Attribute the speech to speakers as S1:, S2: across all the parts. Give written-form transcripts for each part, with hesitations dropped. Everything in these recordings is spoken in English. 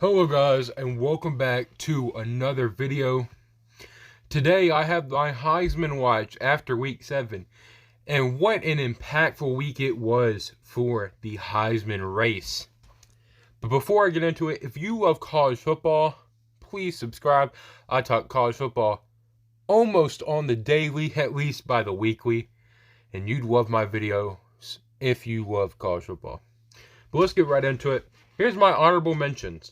S1: Hello guys, and welcome back to another video. Today I have my Heisman watch after week 7, and what an impactful week it was for the Heisman race. But before I get into it, if you love college football, please subscribe. I talk college football almost on the daily, at least by the weekly, and you'd love my videos if you love college football. But let's get right into it. Here's my honorable mentions.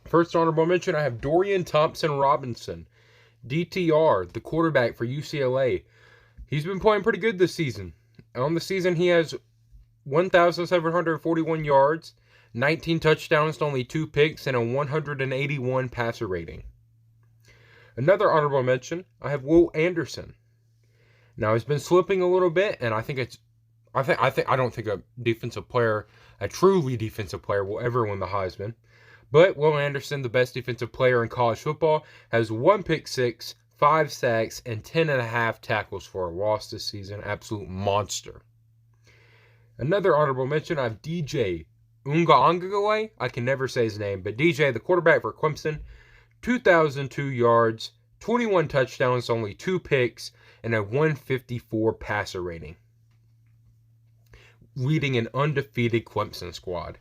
S1: First honorable mention, I have Dorian Thompson-Robinson, DTR, the quarterback for UCLA. He's been playing pretty good this season. On the season, he has 1,741 yards, 19 touchdowns to only 2 picks, and a 181 passer rating. Another honorable mention, I have Will Anderson. Now, he's been slipping a little bit, and I don't think a truly defensive player will ever win the Heisman. But Will Anderson, the best defensive player in college football, has 1 pick six, 5 sacks, and 10.5 tackles for a loss this season. Absolute monster. Another honorable mention, I have DJ Ungaangale. I can never say his name, but DJ, the quarterback for Clemson, 2,002 yards, 21 touchdowns, only 2 picks, and a 154 passer rating, leading an undefeated Clemson squad.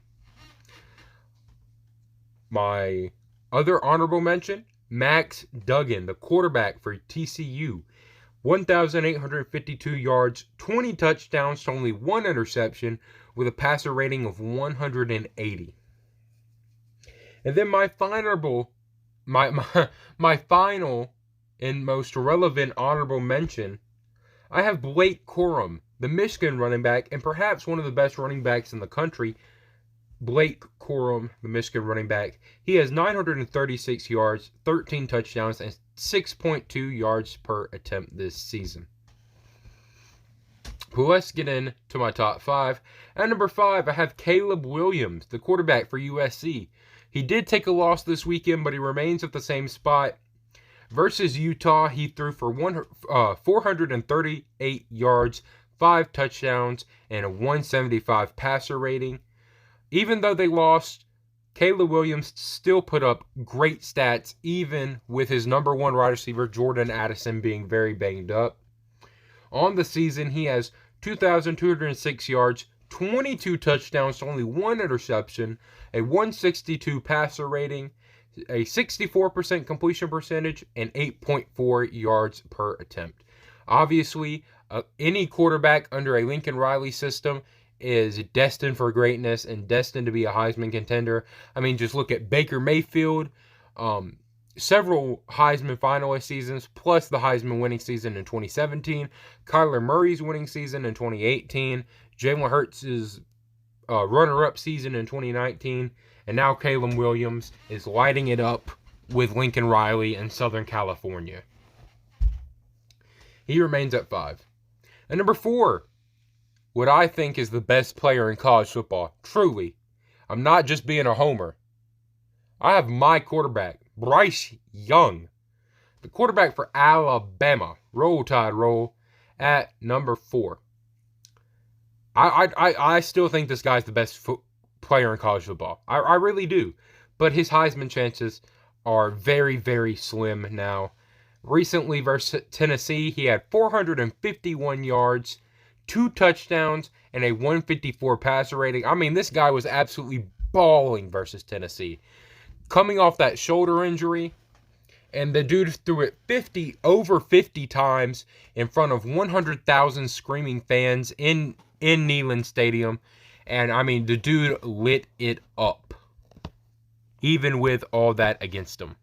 S1: My other honorable mention, Max Duggan, the quarterback for TCU. 1,852 yards, 20 touchdowns to only 1 interception with a passer rating of 180. And then my final and most relevant honorable mention, I have Blake Corum, the Michigan running back and perhaps one of the best running backs in the country. Blake Corum, the Michigan running back, he has 936 yards, 13 touchdowns, and 6.2 yards per attempt this season. Well, let's get into my top 5. At number 5, I have Caleb Williams, the quarterback for USC. He did take a loss this weekend, but he remains at the same spot. Versus Utah, he threw for 438 yards, 5 touchdowns, and a 175 passer rating. Even though they lost, Caleb Williams still put up great stats, even with his number 1 wide receiver, Jordan Addison, being very banged up. On the season, he has 2,206 yards, 22 touchdowns to only 1 interception, a 162 passer rating, a 64% completion percentage, and 8.4 yards per attempt. Obviously, any quarterback under a Lincoln Riley system is destined for greatness and destined to be a Heisman contender. I mean, just look at Baker Mayfield, several Heisman finalist seasons, plus the Heisman winning season in 2017, Kyler Murray's winning season in 2018, Jalen Hurts' runner-up season in 2019, and now Caleb Williams is lighting it up with Lincoln Riley in Southern California. He remains at 5. And number 4, what I think is the best player in college football. Truly. I'm not just being a homer. I have my quarterback, Bryce Young, the quarterback for Alabama. Roll Tide roll, at number 4. I still think this guy's the best player in college football. I really do. But his Heisman chances are very, very slim now. Recently versus Tennessee, he had 451 yards, 2 touchdowns, and a 154 passer rating. I mean, this guy was absolutely balling versus Tennessee. Coming off that shoulder injury, and the dude threw it over 50 times in front of 100,000 screaming fans in Neyland Stadium. And, I mean, the dude lit it up, even with all that against him.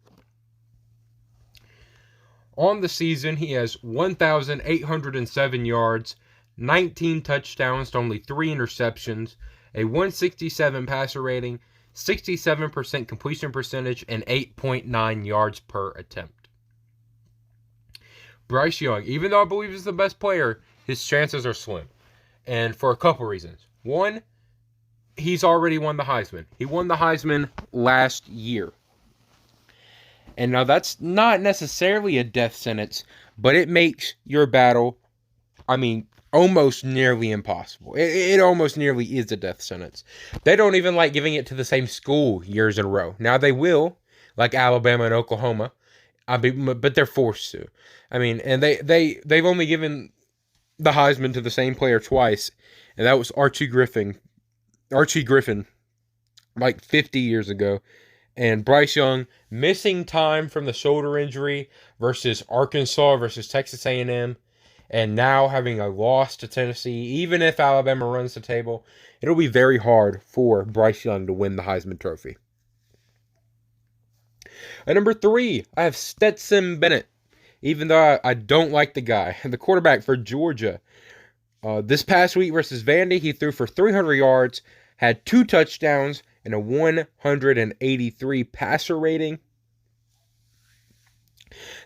S1: On the season, he has 1,807 yards, 19 touchdowns to only 3 interceptions, a 167 passer rating, 67% completion percentage, and 8.9 yards per attempt. Bryce Young, even though I believe he's the best player, his chances are slim. And for a couple reasons. One, he's already won the Heisman. He won the Heisman last year. And now that's not necessarily a death sentence, but it makes your battle, almost nearly impossible. It almost nearly is a death sentence. They don't even like giving it to the same school years in a row. Now they will, like Alabama and Oklahoma. But they're forced to. I mean, and they've only given the Heisman to the same player twice, and that was Archie Griffin, like 50 years ago, and Bryce Young missing time from the shoulder injury versus Arkansas versus Texas A&M, and now having a loss to Tennessee. Even if Alabama runs the table, it'll be very hard for Bryce Young to win the Heisman Trophy. At number 3, I have Stetson Bennett. Even though I don't like the guy, the quarterback for Georgia. This past week versus Vandy, he threw for 300 yards, had 2 touchdowns, and a 183 passer rating.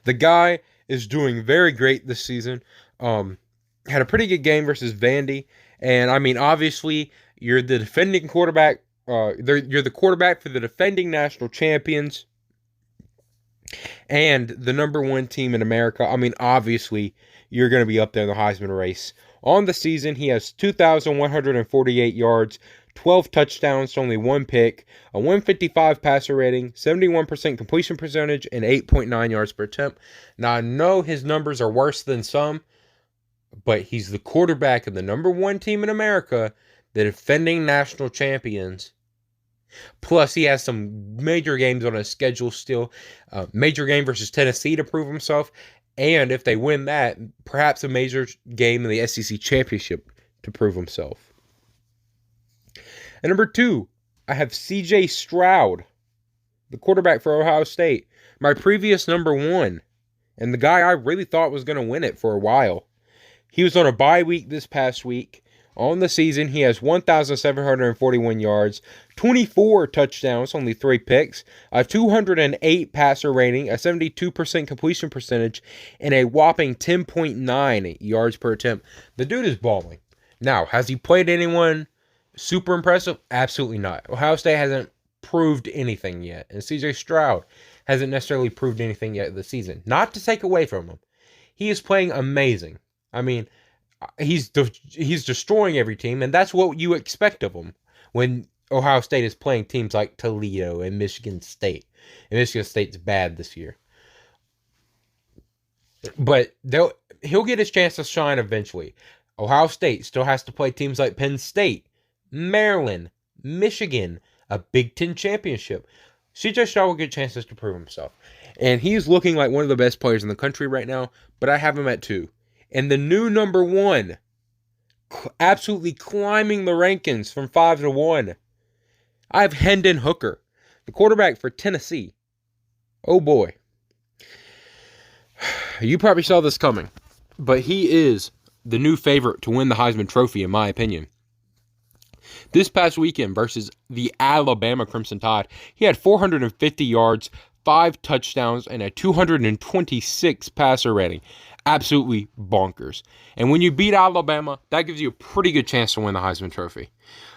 S1: The guy is doing very great this season. Had a pretty good game versus Vandy. And, I mean, obviously, you're the defending quarterback. You're the quarterback for the defending national champions and the number 1 team in America. I mean, obviously, you're going to be up there in the Heisman race. On the season, he has 2,148 yards, 12 touchdowns, only 1 pick, a 155 passer rating, 71% completion percentage, and 8.9 yards per attempt. Now, I know his numbers are worse than some, but he's the quarterback of the number 1 team in America, the defending national champions. Plus, he has some major games on his schedule still. Major game versus Tennessee to prove himself. And if they win that, perhaps a major game in the SEC Championship to prove himself. And number 2, I have C.J. Stroud, the quarterback for Ohio State. My previous number 1. And the guy I really thought was going to win it for a while. He was on a bye week this past week. On the season, he has 1,741 yards, 24 touchdowns, only 3 picks, a 208 passer rating, a 72% completion percentage, and a whopping 10.9 yards per attempt. The dude is balling. Now, has he played anyone super impressive? Absolutely not. Ohio State hasn't proved anything yet, and C.J. Stroud hasn't necessarily proved anything yet this season. Not to take away from him. He is playing amazing. I mean, he's destroying every team, and that's what you expect of him when Ohio State is playing teams like Toledo and Michigan State. And Michigan State's bad this year. But he'll get his chance to shine eventually. Ohio State still has to play teams like Penn State, Maryland, Michigan, a Big Ten championship. C.J. Stroud will get chances to prove himself. And he's looking like one of the best players in the country right now, but I have him at 2. And the new number 1, absolutely climbing the rankings from 5 to 1. I have Hendon Hooker, the quarterback for Tennessee. Oh boy. You probably saw this coming, but he is the new favorite to win the Heisman Trophy, in my opinion. This past weekend versus the Alabama Crimson Tide, he had 450 yards, 5 touchdowns, and a 226 passer rating. Absolutely bonkers. And when you beat Alabama, that gives you a pretty good chance to win the Heisman Trophy.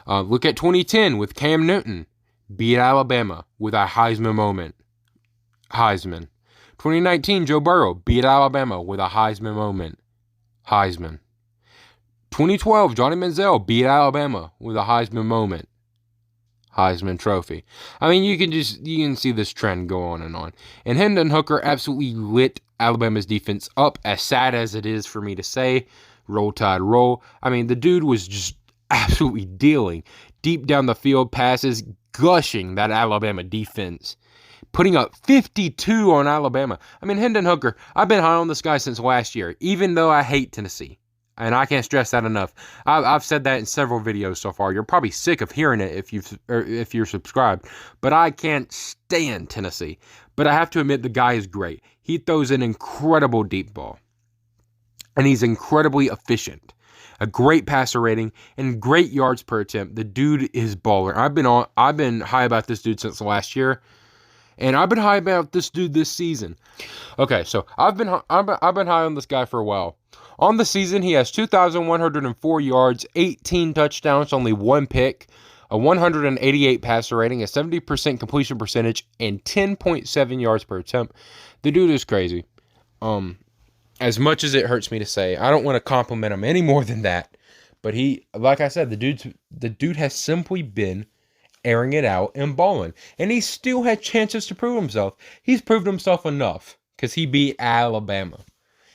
S1: Look at 2010 with Cam Newton. Beat Alabama with a Heisman moment. Heisman. 2019, Joe Burrow. Beat Alabama with a Heisman moment. Heisman. 2012, Johnny Manziel. Beat Alabama with a Heisman moment. Heisman Trophy. I mean, you can see this trend go on. And Hendon Hooker absolutely lit Alabama's defense up, as sad as it is for me to say. Roll Tide roll. I mean, the dude was just absolutely dealing deep down the field passes, gushing that Alabama defense, putting up 52 on Alabama. I mean, Hendon Hooker, I've been high on this guy since last year, even though I hate Tennessee. And I can't stress that enough. I've said that in several videos so far. You're probably sick of hearing it if you're subscribed. But I can't stand Tennessee. But I have to admit, the guy is great. He throws an incredible deep ball. And he's incredibly efficient. A great passer rating and great yards per attempt. The dude is baller. I've been high about this dude since last year. And I've been high about this dude this season. Okay, so I've been high on this guy for a while. On the season, he has 2,104 yards, 18 touchdowns, only 1 pick, a 188 passer rating, a 70% completion percentage, and 10.7 yards per attempt. The dude is crazy. as much as it hurts me to say, I don't want to compliment him any more than that. But he, like I said, the dude has simply been airing it out and balling. And he still had chances to prove himself. He's proved himself enough because he beat Alabama.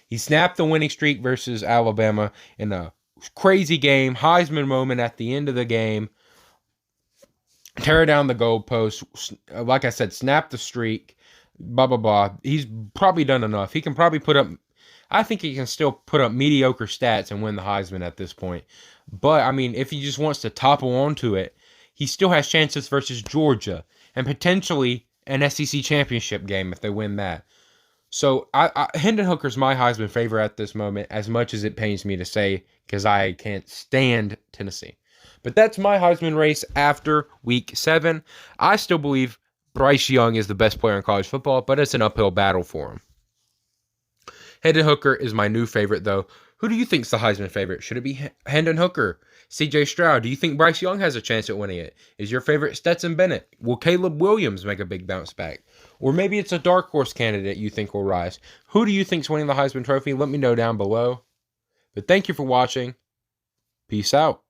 S1: He snapped the winning streak versus Alabama in a crazy game, Heisman moment at the end of the game. Tear down the goalpost. Like I said, snap the streak. Blah, blah, blah. He's probably done enough. He can probably put up, I think he can still put up mediocre stats and win the Heisman at this point. But, I mean, if he just wants to topple onto it, he still has chances versus Georgia and potentially an SEC championship game if they win that. So, Hendon Hooker's my Heisman favorite at this moment, as much as it pains me to say, because I can't stand Tennessee. But that's my Heisman race after Week 7. I still believe Bryce Young is the best player in college football, but it's an uphill battle for him. Hendon Hooker is my new favorite, though. Who do you think's the Heisman favorite? Should it be Hendon Hooker? C.J. Stroud? Do you think Bryce Young has a chance at winning it? Is your favorite Stetson Bennett? Will Caleb Williams make a big bounce back? Or maybe it's a dark horse candidate you think will rise. Who do you think's winning the Heisman Trophy? Let me know down below. But thank you for watching. Peace out.